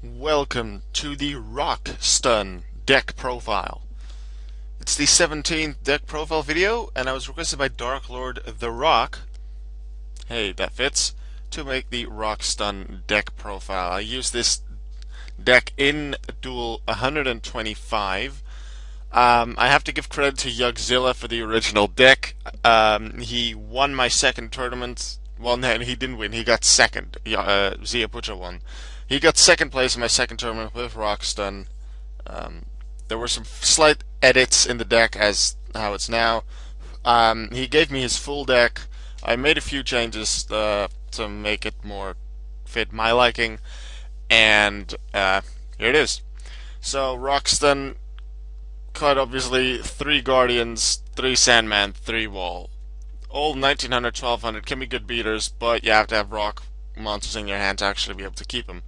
Welcome to the Rock Stun deck profile. It's the 17th deck profile video, and I was requested by Dark Lord The Rock, hey, that fits, to make the Rock Stun deck profile. I use this deck in Duel 125. I have to give credit to Yugzilla for the original deck. He won my second tournament. Well, no, he didn't win. He got second. Zia Pucha won. He got second place in my second tournament with Rockstun. There were some slight edits in the deck as how it's now. He gave me his full deck. I made a few changes to make it more fit my liking, and here it is. So Rockstun, quite obviously, 3 Guardians, 3 Sandman, 3 Wall. All 1900, 1200 can be good beaters, but you have to have rock monsters in your hand to actually be able to keep them.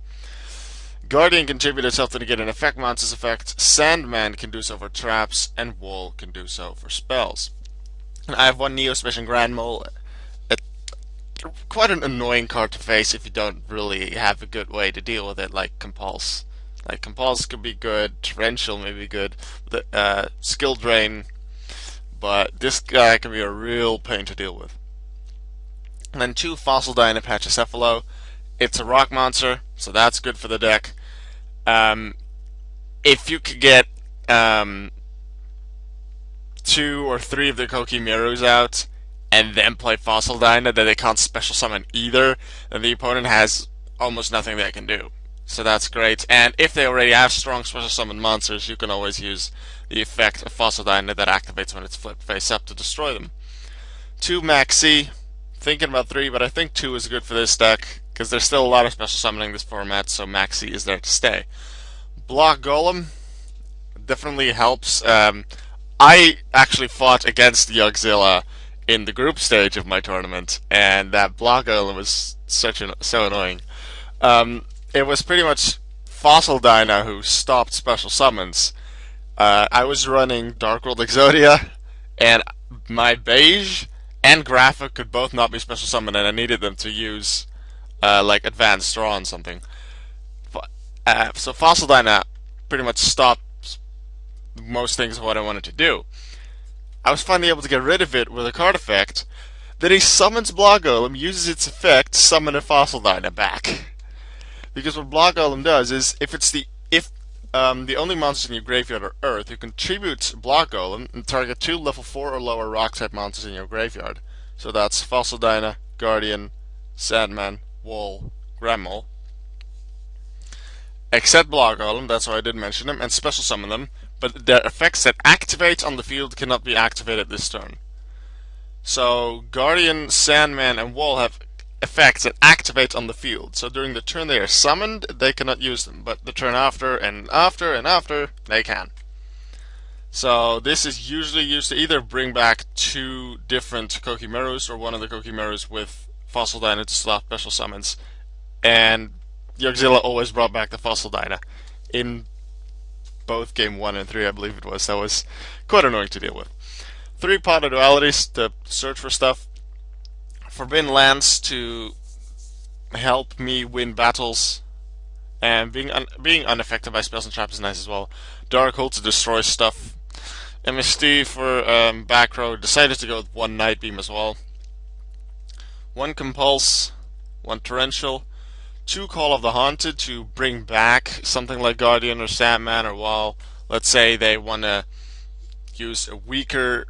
Guardian contributes itself to negate an effect monster's effect, Sandman can do so for traps, and Wall can do so for spells. And I have one Neo Special Grand Mole, quite an annoying card to face if you don't really have a good way to deal with it, like Compulse. Like Compulse could be good, Torrential may be good, Skill Drain, but this guy can be a real pain to deal with. And then 2 Fossil Dyna Pachycephalo. It's a rock monster, so that's good for the deck. If you could get 2 or 3 of the Koa'ki Mirrors out, and then play Fossil Dyna, then they can't special summon either, then the opponent has almost nothing they can do. So that's great. And if they already have strong special summon monsters, you can always use the effect of Fossil Dyna that activates when it's flipped face up to destroy them. 2 Maxi. Thinking about 3, but I think 2 is good for this deck, because there's still a lot of special summoning this format, so Maxi is there to stay. Block Golem definitely helps. I actually fought against Yugzilla in the group stage of my tournament, and that Block Golem was so annoying. It was pretty much Fossil Dyna who stopped special summons. I was running Dark World Exodia, and my Beige and Graphic could both not be special summoned, and I needed them to use like Advanced Draw on something. So Fossil Dyna pretty much stopped most things of what I wanted to do. I was finally able to get rid of it with a card effect. Then he summons Block Golem, uses its effect, summon a Fossil Dyna back. Because what Block Golem does is, if the only monsters in your graveyard are Earth, you contribute Block Golem and target 2 level 4 or lower rock type monsters in your graveyard. So that's Fossil Dyna, Guardian, Sandman, Wall, Gremlin. Except Block Golem, that's why I did mention them, and special summon them, but their effects that activate on the field cannot be activated this turn. So Guardian, Sandman, and Wall have effects that activate on the field. So during the turn they are summoned, they cannot use them, but the turn after and after and after, they can. So this is usually used to either bring back 2 different Koa'ki Mirrors or one of the Koa'ki Mirrors with Fossil Dyna to stop special summons. And Yugzilla always brought back the Fossil Dyna in both game 1 and 3, I believe it was. That was quite annoying to deal with. 3 Pot of Dualities to search for stuff. Forbidden Lands to help me win battles, and being unaffected by spells and traps is nice as well. Dark Hole to destroy stuff. MSD for back row. Decided to go with 1 Night Beam as well. 1 Compulse, 1 Torrential, 2 Call of the Haunted to bring back something like Guardian or Sandman or Wall. Let's say they want to use a weaker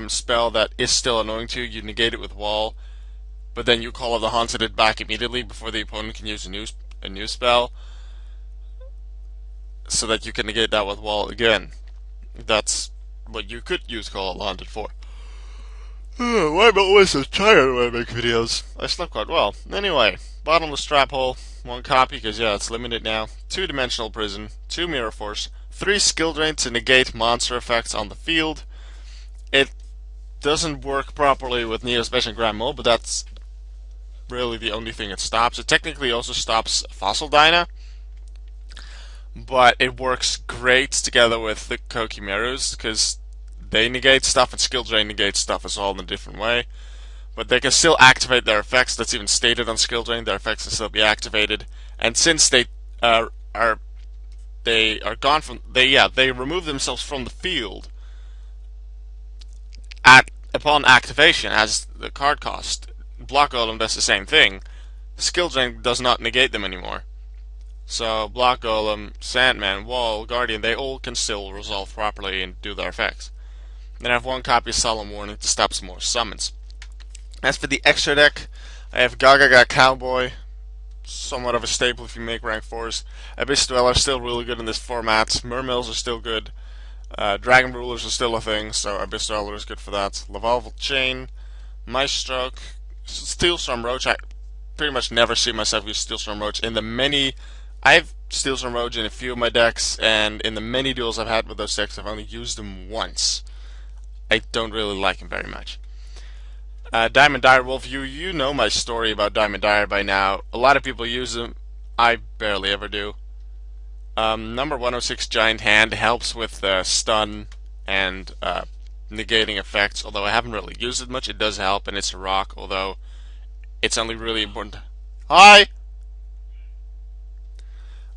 spell that is still annoying to you. You negate it with Wall, but then you Call of the Haunted it back immediately before the opponent can use a new spell, so that you can negate that with Wall again. That's what you could use Call of the Haunted for. Why am I always so tired when I make videos? I slept quite well. Anyway, Bottomless Trap Hole, 1 copy, because yeah, it's limited now. 2 Dimensional Prison, 2 Mirror Force, 3 Skill Drain to negate monster effects on the field. It doesn't work properly with Neo Special Grand Mole, but that's really the only thing it stops. It technically also stops Fossil Dyna, but it works great together with the Koa'ki Mirrors, because they negate stuff and Skill Drain negates stuff as well in a different way. But they can still activate their effects. That's even stated on Skill Drain. Their effects can still be activated. And since they are are they are gone from they remove themselves from the field at upon activation as the card cost. Block Golem does the same thing. Skill Drain does not negate them anymore. So Block Golem, Sandman, Wall, Guardian, they all can still resolve properly and do their effects. Then I have one copy of Solemn Warning to stop some more summons. As for the extra deck, I have Gaga Cowboy, somewhat of a staple if you make rank 4s. Abyss Dweller is still really good in this format. Mermills are still good. Dragon Rulers are still a thing, so Abyss Dweller is good for that. Lavalval Chain, Maestroke, Steelstorm Roach. I pretty much never see myself use Steelstorm Roach. I've Steelstorm Roach in a few of my decks, and in the many duels I've had with those decks, I've only used them once. I don't really like him very much. Diamond Direwolf, you know my story about Diamond Dire by now. A lot of people use him. I barely ever do. Number 106 Giant Hand helps with stun and negating effects, although I haven't really used it much. It does help, and it's a rock, although it's only really important. Hi!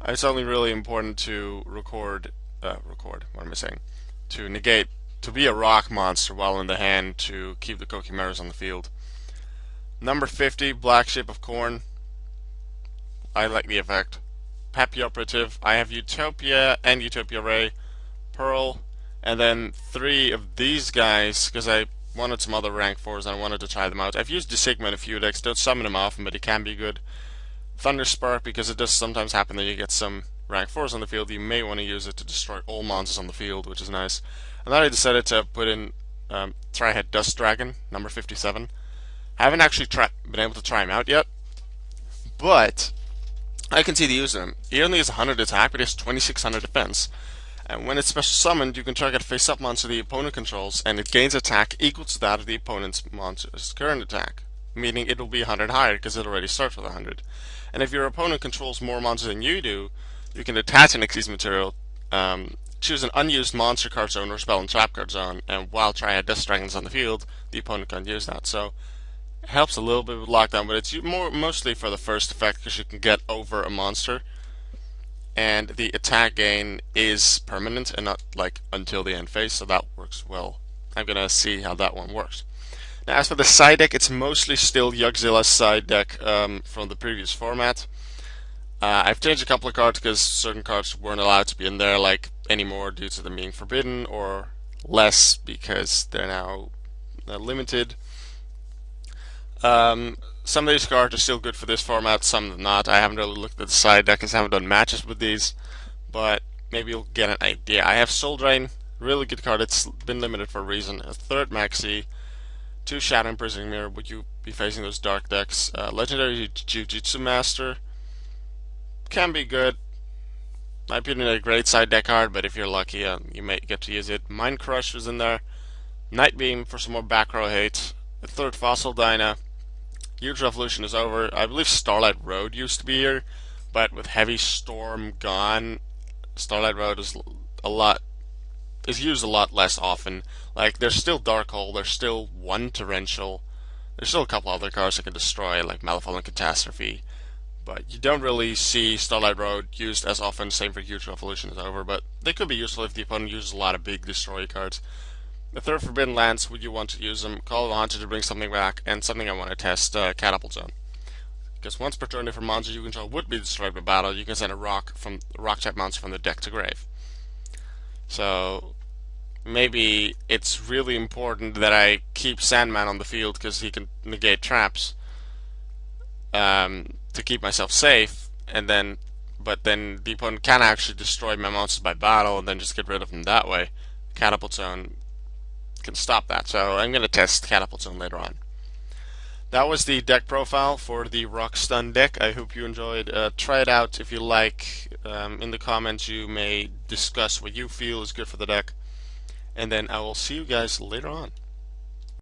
It's only really important to record, what am I saying? To negate, to be a rock monster while in the hand to keep the Koa'ki on the field. Number 50, Black Shape of Corn. I like the effect. Happy Operative. I have Utopia and Utopia Ray, Pearl, and then 3 of these guys because I wanted some other rank 4s and I wanted to try them out. I've used the Sigma in a few decks. Don't summon him often, but he can be good. Thunder Spark, because it does sometimes happen that you get some rank 4s on the field. You may want to use it to destroy all monsters on the field, which is nice. And then I decided to put in Tri-Head Dust Dragon, number 57. I haven't actually been able to try him out yet, but I can see the use of him. He only has 100 attack, but he has 2600 defense. And when it's special summoned, you can target a face-up monster the opponent controls, and it gains attack equal to that of the opponent's monster's current attack, meaning it will be 100 higher because it already starts with 100. And if your opponent controls more monsters than you do, you can attach an Xyz material, choose an unused monster card zone or spell and trap card zone, and while Triad Dust Dragon's on the field, the opponent can't use that. So it helps a little bit with lockdown, but it's mostly for the first effect because you can get over a monster, and the attack gain is permanent and not like until the end phase, so that works well. I'm gonna see how that one works. Now, as for the side deck, it's mostly still yugzilla's side deck from the previous format. I've changed a couple of cards because certain cards weren't allowed to be in there like anymore due to them being forbidden, or less because they're now limited. Some of these cards are still good for this format, some are not. I haven't really looked at the side deck because I haven't done matches with these, but maybe you'll get an idea. I have Soul Drain, really good card. It's been limited for a reason. A third Maxi, 2 Shadow Imprisoning Mirror. Would you be facing those dark decks? Legendary Jiu-Jitsu Master can be good. In my opinion, a great side deck card, but if you're lucky, you may get to use it. Mind Crush is in there. Night Beam for some more back row hate. A third Fossil Dyna. Huge Revolution is over. I believe Starlight Road used to be here, but with Heavy Storm gone, Starlight Road is used a lot less often. Like, there's still Dark Hole, there's still one Torrential, there's still a couple other cards that can destroy, like Malefalent Catastrophe, but you don't really see Starlight Road used as often. Same for Huge Revolution is over, but they could be useful if the opponent uses a lot of big destroy cards. The third Forbidden Lands, would you want to use them? Call of the Hunter to bring something back, and something I want to test, Catapult Zone. Because once per turn, if a monster you control would be destroyed by battle, you can send a rock type monster from the deck to grave. So maybe it's really important that I keep Sandman on the field because he can negate traps to keep myself safe, but then the opponent can actually destroy my monsters by battle and then just get rid of them that way. Catapult Zone can stop that, so I'm going to test Catapult Zone later on. That was the deck profile for the Rock Stun deck. I hope you enjoyed. Try it out if you like. In the comments you may discuss what you feel is good for the deck, and then I will see you guys later on.